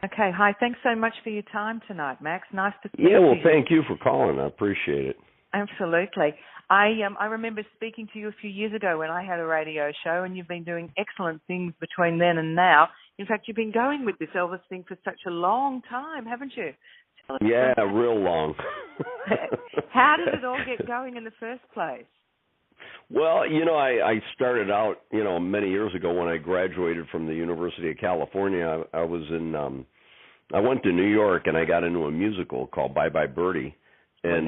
Okay, hi. Thanks so much for your time tonight, Max. Nice to speak to you. Yeah, well, thank you for calling. I appreciate it. Absolutely. I remember speaking to you a few years ago when I had a radio show, and you've been doing excellent things between then and now. In fact, you've been going with this Elvis thing for such a long time, haven't you? Yeah, real long. How did it all get going in the first place? Well, I started out, many years ago when I graduated from the University of California. I went to New York and I got into a musical called Bye Bye Birdie. And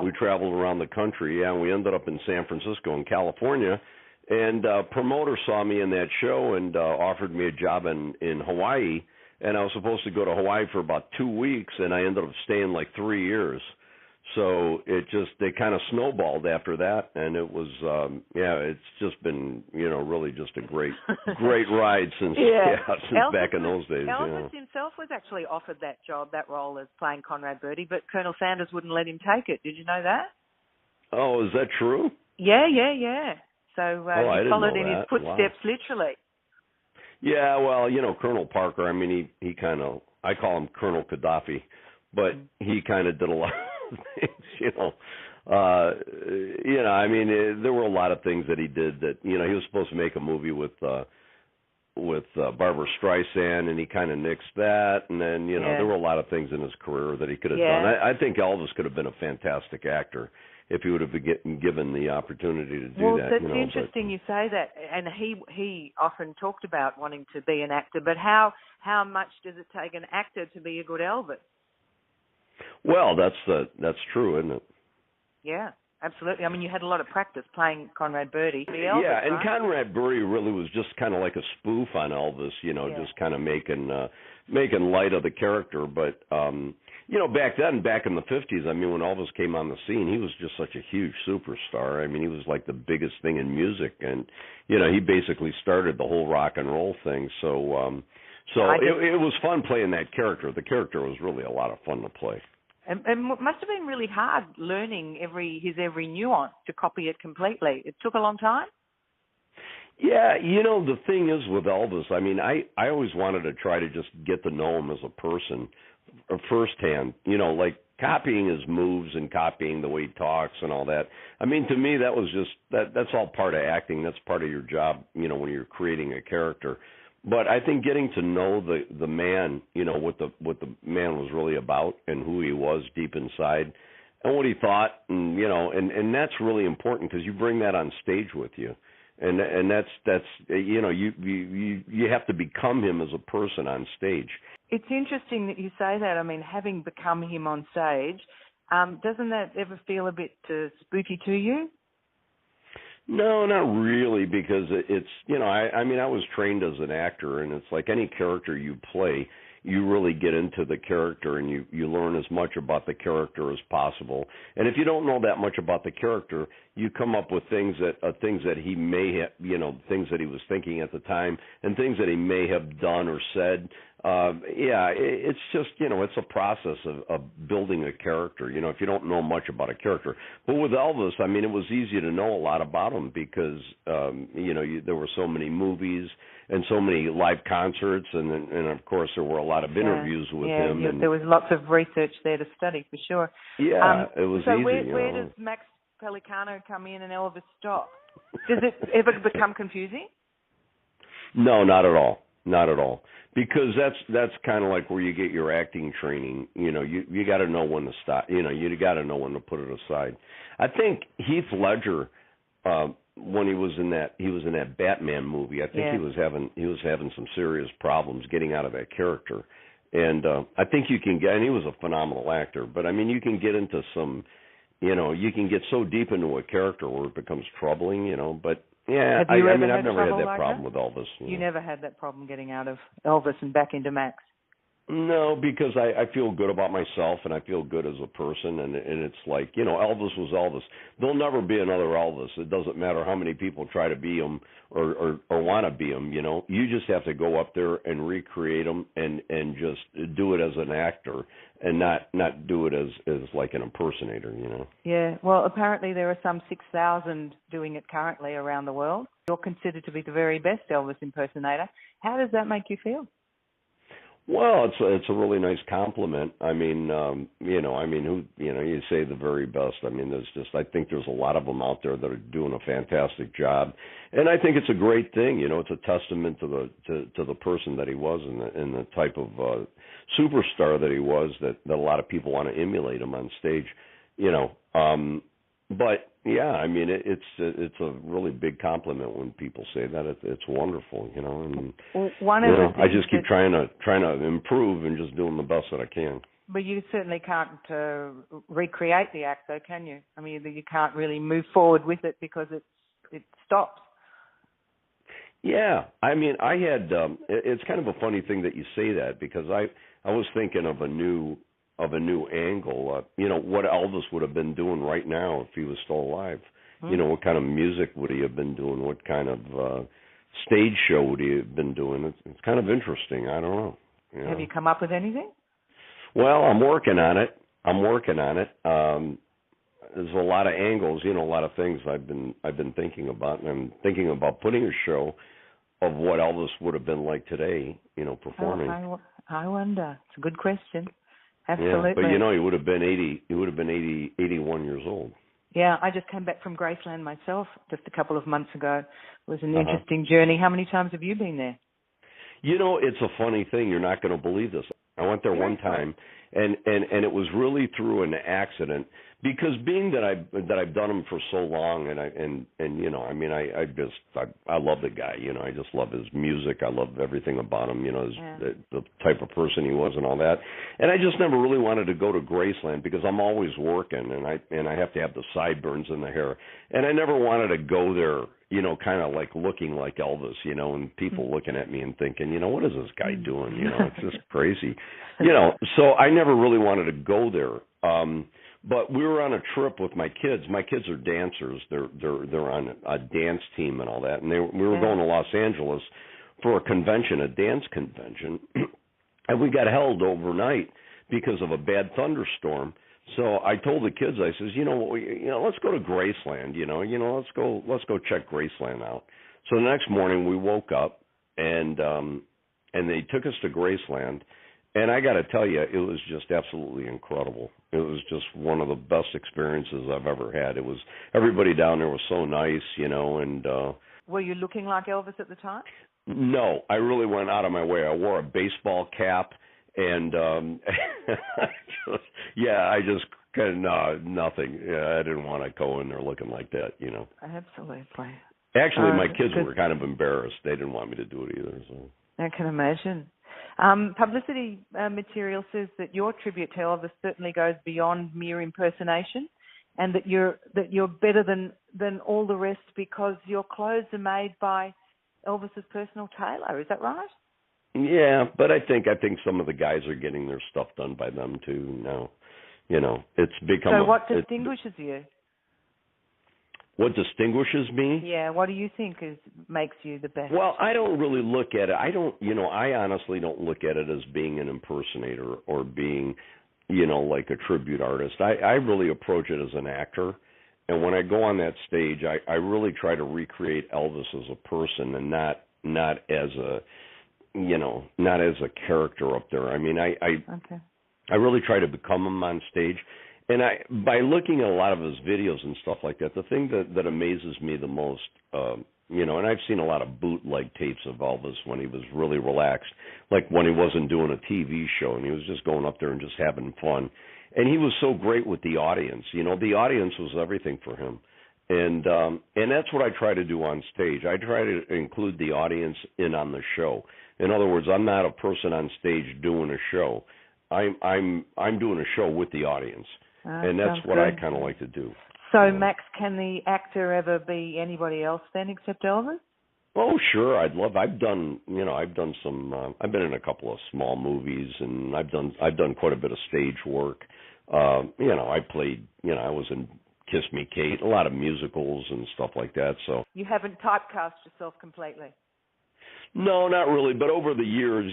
we traveled around the country, and we ended up in San Francisco in California. And a promoter saw me in that show and offered me a job in Hawaii. And I was supposed to go to Hawaii for about 2 weeks, and I ended up staying like 3 years. So they kind of snowballed after that, and it was, it's just been, really just a great ride since Elvis, back in those days. Elvis himself was actually offered that job, that role as playing Conrad Birdie, but Colonel Sanders wouldn't let him take it. Did you know that? Oh, is that true? Yeah. So he followed in his footsteps, literally. Yeah, well, Colonel Parker, I mean, he kind of, I call him Colonel Gaddafi, but he kind of did a lot of things, I mean, there were a lot of things that he did that, he was supposed to make a movie with Barbara Streisand, and he kind of nixed that, and then, there were a lot of things in his career that he could have done. I think Elvis could have been a fantastic actor if he would have been given the opportunity to do that. Well, that's interesting you say that, and he often talked about wanting to be an actor, but how much does it take an actor to be a good Elvis? Well, that's true, isn't it? Yeah, absolutely. I mean, you had a lot of practice playing Conrad Birdie. Elvis, and right? Conrad Birdie really was just kind of like a spoof on Elvis, just kind of making light of the character, but back in the 50s, I mean, when Elvis came on the scene, he was just such a huge superstar. I mean, he was like the biggest thing in music, and, he basically started the whole rock and roll thing. So it was fun playing that character. The character was really a lot of fun to play. And it must have been really hard learning his every nuance to copy it completely. It took a long time? Yeah, the thing is with Elvis, I mean, I always wanted to try to just get to know him as a person firsthand, like copying his moves and copying the way he talks and all that. I mean, to me, that was just, that's all part of acting. That's part of your job, when you're creating a character. But I think getting to know the man, what the man was really about and who he was deep inside and what he thought, and, and that's really important because you bring that on stage with you. And that's you have to become him as a person on stage. It's interesting that you say that. I mean, having become him on stage, doesn't that ever feel a bit spooky to you? No, not really, because it's, I mean, I was trained as an actor, and it's like any character you play, you really get into the character and you learn as much about the character as possible. And if you don't know that much about the character, you come up with things that he may have, things that he was thinking at the time and things that he may have done or said. It's just, it's a process of building a character, if you don't know much about a character. But with Elvis, I mean, it was easy to know a lot about him because, there were so many movies and so many live concerts, and of course there were a lot of interviews with him. Yeah, there was lots of research there to study, for sure. Yeah, it was so easy. So where does Max Pellicano come in and Elvis stop? Does it ever become confusing? No, not at all. Not at all. Because that's kind of like where you get your acting training. You got to know when to stop. You got to know when to put it aside. I think Heath Ledger, when he was in that Batman movie, I think he was having some serious problems getting out of that character. And I think you can get, and he was a phenomenal actor, but I mean, you can get into some, you can get so deep into a character where it becomes troubling, but yeah, I've never had that problem with Elvis. You never had that problem getting out of Elvis and back into Max? No, because I feel good about myself and I feel good as a person, and it's like, Elvis was Elvis. There'll never be another Elvis. It doesn't matter how many people try to be him or want to be him, You just have to go up there and recreate him and just do it as an actor and not do it as like an impersonator, Yeah, well, apparently there are some 6,000 doing it currently around the world. You're considered to be the very best Elvis impersonator. How does that make you feel? Well, it's a really nice compliment. I mean, you say the very best. I mean, I think there's a lot of them out there that are doing a fantastic job, and I think it's a great thing. It's a testament to the person that he was and the type of superstar that he was that a lot of people want to emulate him on stage. But yeah, I mean, it's a really big compliment when people say that. It's wonderful, And I just keep trying to improve and just doing the best that I can. But you certainly can't recreate the act, though, can you? I mean, you can't really move forward with it because it stops. Yeah, I mean, I had. It's kind of a funny thing that you say that because I was thinking of a new angle. What Elvis would have been doing right now if he was still alive. What kind of music would he have been doing? What kind of stage show would he have been doing? It's kind of interesting. I don't know. Have you come up with anything? Well, I'm working on it. There's a lot of angles, a lot of things I've been thinking about, and I'm thinking about putting a show of what Elvis would have been like today, performing. I wonder. It's a good question. Absolutely. Yeah, but he would have been 80. He would have been 81 years old. Yeah, I just came back from Graceland myself just a couple of months ago. It was an interesting journey. How many times have you been there? It's a funny thing. You're not going to believe this. I went there one time, and it was really through an accident. Because being that I've done him for so long, and I love the guy. I just love his music. I love everything about him. The type of person he was and all that. And I just never really wanted to go to Graceland because I'm always working, and I have to have the sideburns in the hair. And I never wanted to go there, kind of like looking like Elvis, and people looking at me and thinking, what is this guy doing? It's just crazy, So I never really wanted to go there. But we were on a trip with my kids. My kids are dancers. They're on a dance team and all that. And we were going to Los Angeles for a dance convention, and we got held overnight because of a bad thunderstorm. So I told the kids, I says, let's go to Graceland. Let's go check Graceland out. So the next morning we woke up and they took us to Graceland. And I got to tell you, it was just absolutely incredible. It was just one of the best experiences I've ever had. It was everybody down there was so nice, and were you looking like Elvis at the time? No, I really went out of my way. I wore a baseball cap, and I just nothing. Yeah, I didn't want to go in there looking like that, Absolutely. Actually, my kids were kind of embarrassed. They didn't want me to do it either. So I can imagine. Publicity material says that your tribute to Elvis certainly goes beyond mere impersonation, and that you're better than all the rest because your clothes are made by Elvis's personal tailor. Is that right? Yeah, but I think some of the guys are getting their stuff done by them too now. It's become. So what distinguishes you? What distinguishes me? Yeah, what do you think makes you the best? Well, I don't really look at it. I honestly don't look at it as being an impersonator or being, like a tribute artist. I really approach it as an actor. And when I go on that stage, I really try to recreate Elvis as a person and not as a character up there. I mean, I really try to become him on stage. And by looking at a lot of his videos and stuff like that, the thing that amazes me the most, and I've seen a lot of bootleg tapes of Elvis when he was really relaxed, like when he wasn't doing a TV show and he was just going up there and just having fun. And he was so great with the audience. The audience was everything for him. And that's what I try to do on stage. I try to include the audience in on the show. In other words, I'm not a person on stage doing a show. I'm doing a show with the audience. And that's what I kind of like to do. So, Max, can the actor ever be anybody else then except Elvis? Oh, sure. I've done some. I've been in a couple of small movies, and I've done quite a bit of stage work. I played. I was in Kiss Me, Kate, a lot of musicals and stuff like that. So you haven't typecast yourself completely. No, not really. But over the years,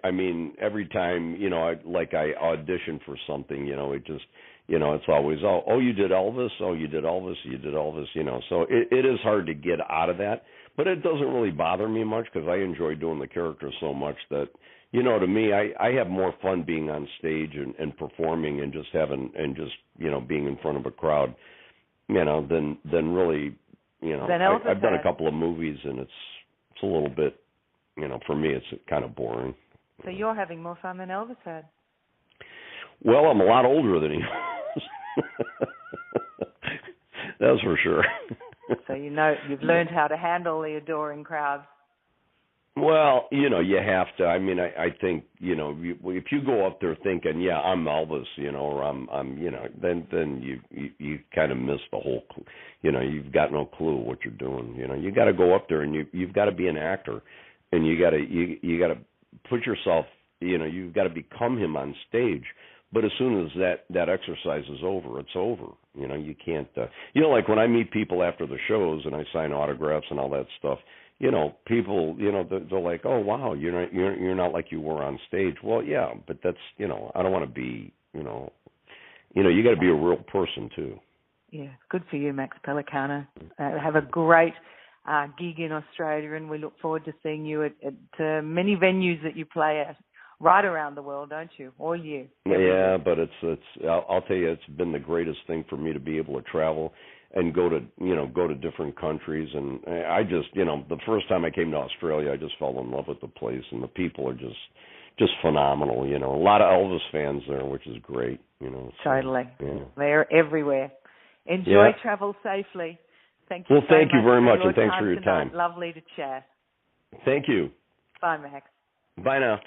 I mean, every time, I audition for something, it just. It's always, you did Elvis, you did Elvis, So it is hard to get out of that. But it doesn't really bother me much because I enjoy doing the character so much that, you know, to me, I have more fun being on stage and performing and just you know, being in front of a crowd, you know, than really, you know. I've done a couple of movies, and it's a little bit, you know, for me, it's kind of boring. So you're having more fun than Elvis had. Well, I'm a lot older than he was. That's for sure. So you know, you've learned how to handle the adoring crowds. Well, you know, you have to. I mean, I think, you know, if you go up there thinking, yeah, I'm Elvis, you know, or I'm, you know, then you kind of miss the whole, you know, you've got no clue what you're doing. You know, you got to go up there and you've got to be an actor, and you got to put yourself, you know, you've got to become him on stage. But as soon as that exercise is over, it's over. You know, you can't, you know, like when I meet people after the shows and I sign autographs and all that stuff, you know, people, you know, they're like, oh, wow, you're not like you were on stage. Well, yeah, but that's, you know, I don't want to be, you know, you got to be a real person too. Yeah, good for you, Max Pellicano. Have a great gig in Australia, and we look forward to seeing you at many venues that you play at. Right around the world, don't you? All year. Yeah, but it's I'll tell you, it's been the greatest thing for me to be able to travel and go to different countries. And I just, you know, the first time I came to Australia, I just fell in love with the place, and the people are just phenomenal. You know, a lot of Elvis fans there, which is great. You know, so, totally. Yeah. They're everywhere. Enjoy, travel safely. Thank you. Well, thank you very much, and thanks for your time. Lovely to chat. Thank you. Bye, Max. Bye now.